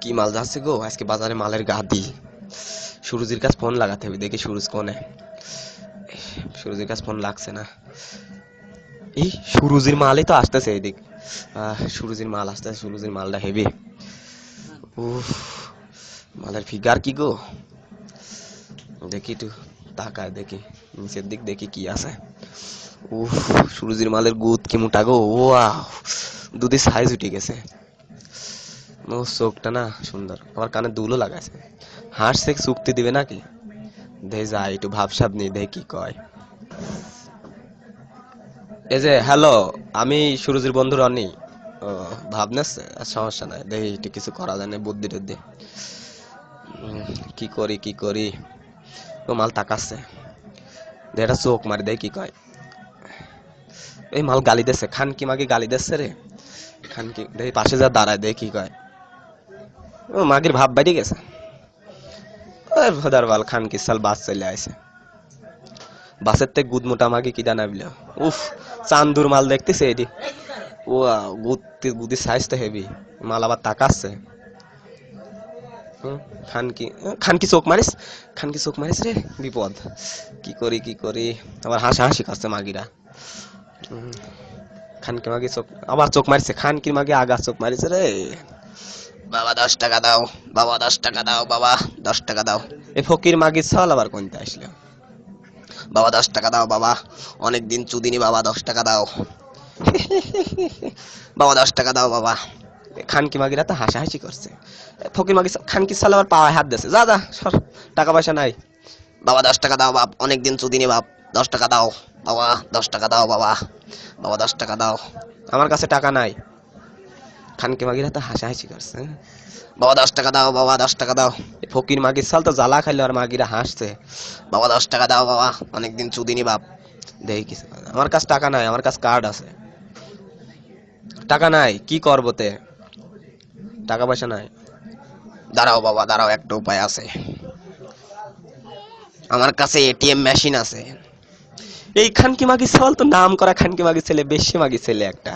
কি মাল যাচ্ছে গো আজকে বাজারে, মালের গাদি। সুরজির কাছে ফোন লাগাতে হবে, দেখি সুরজ কোনে। সুরজির কাছে ফোন লাগছে না। এই সুরজির মালই তো আসতেছে এদিক। সুরজির মাল আসতেছে, সুরজির মালটা হেভি। উফ, মালের ফিগার কি গো, দেখি একটু তাকায় দেখি নিচের দিক, দেখি কি আছে। উফ, সুরজির মালের গুদ কি মোটা গো, ওয়াও, দুধের সাইজ উঠে গেছে। ও চোখটা না সুন্দর, আবার কানে দুলও লাগাইছে। হাসছে, চুক্তি দিবে নাকি? দে যাই একটু ভাবসাব নেই, দেখি কি কয়। এই যে হ্যালো, আমি সুরজির বন্ধু রনি। ও, ভাবনাছে, সমস্যা নাই, দেখি একটু কিছু করা যায় না, বুদ্ধি টুদ্ধি। কি করি কি করি। ও মাল তাকাচ্ছে, এটা চোখ মারি দেয় কি কয়। এই মাল গালি দিচ্ছে, খান কি মাগি গালি দিচ্ছে রে। খান কি দেখি পাশে যা দাঁড়ায়, দেখি কি কয়। ও মাগির ভাব বাইরে গেছে। ভোদার বাল, খান কি সাল বাস চলে আইছে। বাসের থেকে গুদ মোটা মাগি কি দানা বিল। উফ, চান্দুর মাল দেখতেছে এটি। ও, গুদির সাইজ তো হেভি। মাল আবার তাকাচ্ছে। খানকি, খানকি চোখ মারিস, খানকি চোখ মারিস রে, বিপদ। কি করি কি করি, আবার হাসাহাসি করছে মাগিরা। খানকি মাগি চোখ, আবার চোখ মারিছে, খানকির মাগি আগা চোখ মারিছে রে। বাবা 10 টাকা দাও, বাবা 10 টাকা দাও, বাবা 10 টাকা দাও। এই ফকির মাগির ছাল আবার কোনটা আসলো। বাবা 10 টাকা দাও বাবা, অনেকদিন চুদিনি বাবা, 10 টাকা দাও। বাবা 10 টাকা দাও বাবা। খানকি মাগিরা তো হাসাহাসি করছে। ফকির মাগি খানকি সাল আবার পাওয়ায় হাত দিয়েছে, যা যা সর, টাকা পয়সা নাই। বাবা 10 টাকা দাও বাপ, অনেকদিন চুদিনি বাপ, 10 টাকা দাও বাবা, 10 টাকা দাও বাবা, বাবা 10 টাকা দাও। আমার কাছে টাকা নাই। খানকি মাগিরা তো হাসাহাসি করছে। বাবা 10 টাকা দাও বাবা, 10 টাকা দাও। ফকির মাগির সাল তো জ্বালা খাইলো আর মাগিরা হাসছে। বাবা 10 টাকা দাও বাবা, অনেকদিন চুদিনি বাপ। দেখি কিছু, আমার কাছে টাকা নাই, আমার কাছে কার্ড আছে। টাকা নাই, কি করবো তে, টাকা পয়সা নাই। দাঁড়াও বাবা দাঁড়াও, একটা উপায় আছে, আমার কাছে এটিএম মেশিন আছে। এই খানকি মাগি সওয়াল তো নাম করা খানকি মাগি ছেলে, বেশি মাগি ছেলে একটা।